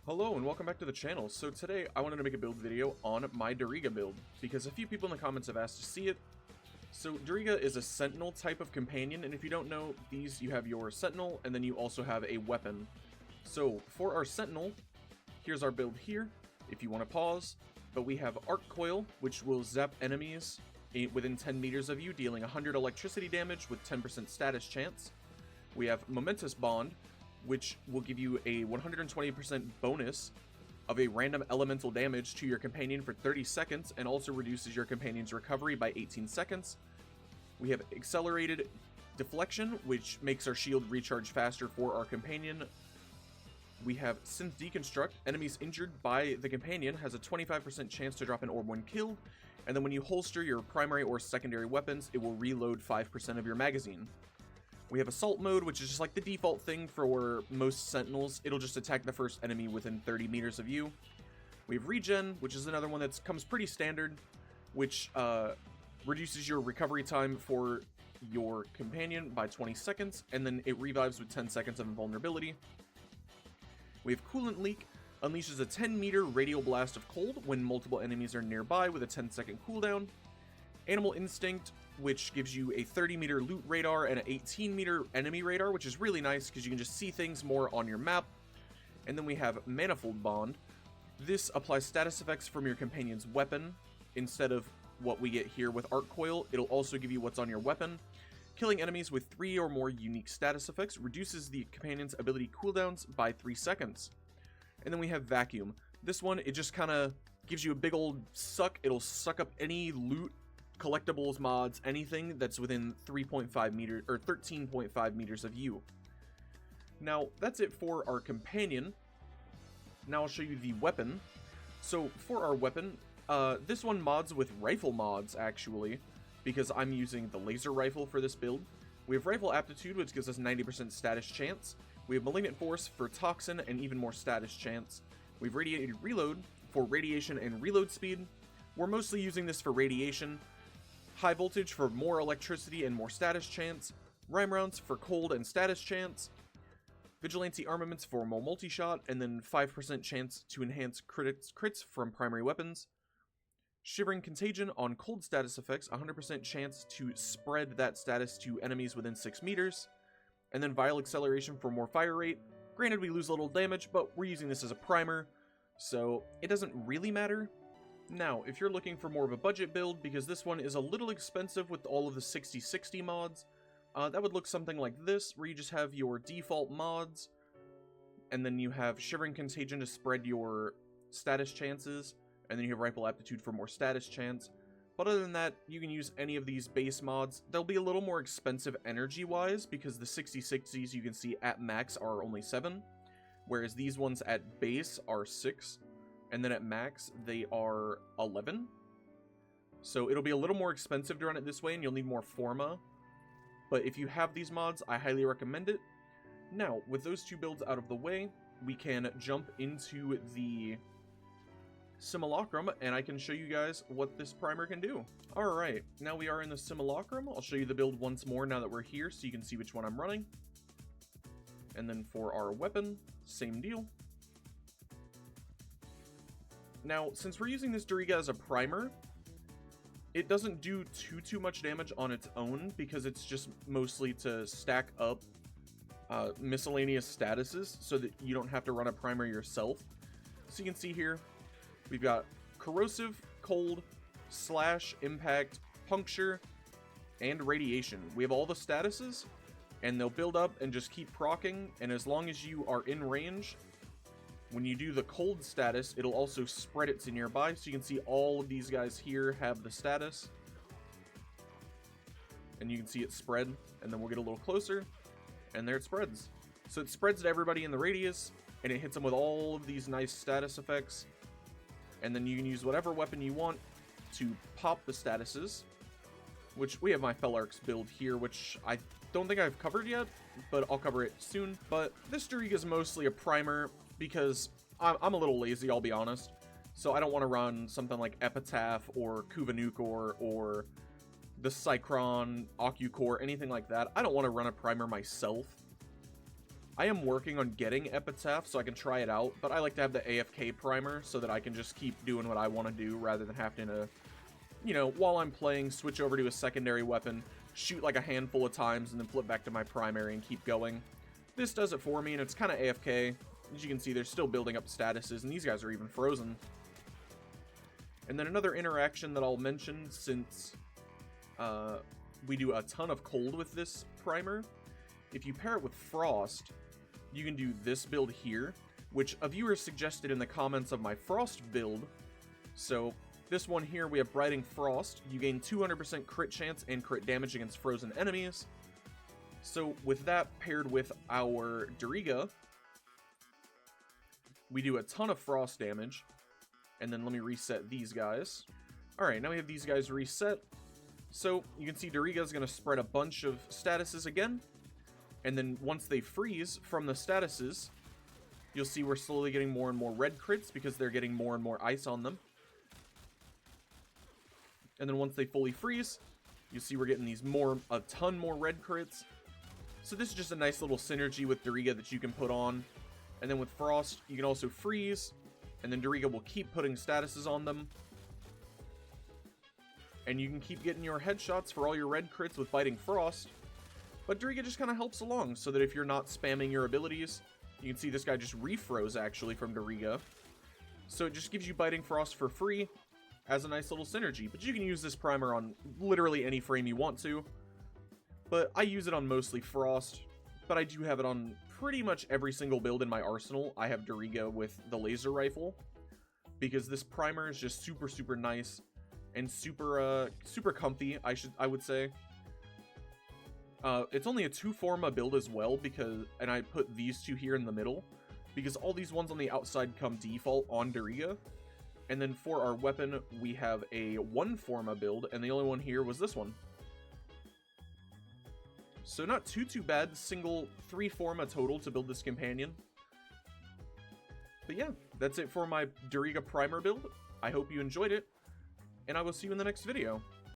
Hello and welcome back to the channel. So today I wanted to make a build video on my Diriga build, because a few people in the comments have asked to see it. So Diriga is a sentinel type of companion, and if you don't know, you have your sentinel, and then you also have a weapon. So for our sentinel, here's our build here, if you want to pause. But we have Arc Coil, which will zap enemies within 10 meters of you, dealing 100 electricity damage with 10% status chance. We have Momentous Bond, which will give you a 120% bonus of a random elemental damage to your companion for 30 seconds, and also reduces your companion's recovery by 18 seconds. We have Accelerated Deflection, which makes our shield recharge faster for our companion. We have Synth Deconstruct. Enemies injured by the companion has a 25% chance to drop an orb when killed, and then when you holster your primary or secondary weapons, it will reload 5% of your magazine. We have Assault Mode, which is just like the default thing for most Sentinels. It'll just attack the first enemy within 30 meters of you. We have Regen, which is another one that comes pretty standard, which reduces your recovery time for your companion by 20 seconds, and then it revives with 10 seconds of invulnerability. We have Coolant Leak, unleashes a 10-meter radial blast of cold when multiple enemies are nearby with a 10-second cooldown. Animal Instinct, which gives you a 30-meter loot radar and an 18-meter enemy radar, which is really nice because you can just see things more on your map. And then we have Manifold Bond. This applies status effects from your companion's weapon instead of what we get here with Arc Coil. It'll also give you what's on your weapon. Killing enemies with 3 or more unique status effects reduces the companion's ability cooldowns by 3 seconds. And then we have Vacuum. This one, it just kind of gives you a big old suck. It'll suck up any loot, collectibles, mods, anything that's within 3.5 meters or 13.5 meters of you. Now, that's it for our companion. Now I'll show you the weapon. So for our weapon, this one mods with rifle mods, actually, because I'm using the laser rifle for this build. We have Rifle Aptitude, which gives us 90% status chance. We have Malignant Force for Toxin and even more status chance. We have Radiated Reload for radiation and reload speed. We're mostly using this for radiation. High Voltage for more electricity and more status chance. Rhyme Rounds for cold and status chance. Vigilante Armaments for more multi-shot, and then 5% chance to enhance crits from primary weapons. Shivering Contagion on cold status effects, 100% chance to spread that status to enemies within 6 meters. And then Vial Acceleration for more fire rate. Granted, we lose a little damage, but we're using this as a primer, so it doesn't really matter. Now, if you're looking for more of a budget build, because this one is a little expensive with all of the 60/60 mods, that would look something like this, where you just have your default mods, and then you have Shivering Contagion to spread your status chances, and then you have Rifle Aptitude for more status chance. But other than that, you can use any of these base mods. They'll be a little more expensive energy-wise, because the 60/60s you can see at max are only 7, whereas these ones at base are 6. And then at max, they are 11. So it'll be a little more expensive to run it this way, and you'll need more Forma. But if you have these mods, I highly recommend it. Now, with those two builds out of the way, we can jump into the Simulacrum, and I can show you guys what this primer can do. Alright, now we are in the Simulacrum. I'll show you the build once more now that we're here, so you can see which one I'm running. And then for our weapon, same deal. Now, since we're using this Diriga as a primer, it doesn't do too much damage on its own, because it's just mostly to stack up miscellaneous statuses so that you don't have to run a primer yourself. So you can see here, we've got Corrosive, Cold, Slash, Impact, Puncture, and Radiation. We have all the statuses, and they'll build up and just keep proccing, and as long as you are in range, when you do the cold status, it'll also spread it to nearby, so you can see all of these guys here have the status. And you can see it spread, and then we'll get a little closer, and there it spreads. So it spreads to everybody in the radius, and it hits them with all of these nice status effects. And then you can use whatever weapon you want to pop the statuses, which we have my Fellark's build here, which I don't think I've covered yet, but I'll cover it soon. But this Diriga is mostly a primer, because I'm a little lazy, I'll be honest. So I don't want to run something like Epitaph or Kuvanukor or the Cycron, Ocucore, anything like that. I don't want to run a primer myself. I am working on getting Epitaph so I can try it out, but I like to have the AFK primer so that I can just keep doing what I want to do rather than having to, you know, while I'm playing, switch over to a secondary weapon, shoot like a handful of times, and then flip back to my primary and keep going. This does it for me, and it's kind of AFK. As you can see, they're still building up statuses, and these guys are even frozen. And then another interaction that I'll mention, since we do a ton of cold with this primer, if you pair it with Frost, you can do this build here, which a viewer suggested in the comments of my Frost build. So this one here, we have Brighting Frost. You gain 200% crit chance and crit damage against frozen enemies. So with that paired with our Diriga, we do a ton of frost damage. And then let me reset these guys. Alright, now we have these guys reset. So you can see Diriga is going to spread a bunch of statuses again. And then once they freeze from the statuses, you'll see we're slowly getting more and more red crits because they're getting more and more ice on them. And then once they fully freeze, you'll see we're getting these a ton more red crits. So this is just a nice little synergy with Diriga that you can put on. And then with Frost, you can also freeze, and then Diriga will keep putting statuses on them. And you can keep getting your headshots for all your red crits with Biting Frost. But Diriga just kind of helps along, so that if you're not spamming your abilities, you can see this guy just refroze, actually, from Diriga. So it just gives you Biting Frost for free as a nice little synergy. But you can use this primer on literally any frame you want to. But I use it on mostly Frost, but I do have it on pretty much every single build in my arsenal. I have Diriga with the laser rifle, because this primer is just super, super nice and super comfy, I would say. It's only a 2-forma build as well, and I put these two here in the middle, because all these ones on the outside come default on Diriga. And then for our weapon, we have a 1-forma build, and the only one here was this one. So not too bad, single 3-forma total to build this companion. But yeah, that's it for my Diriga primer build. I hope you enjoyed it, and I will see you in the next video.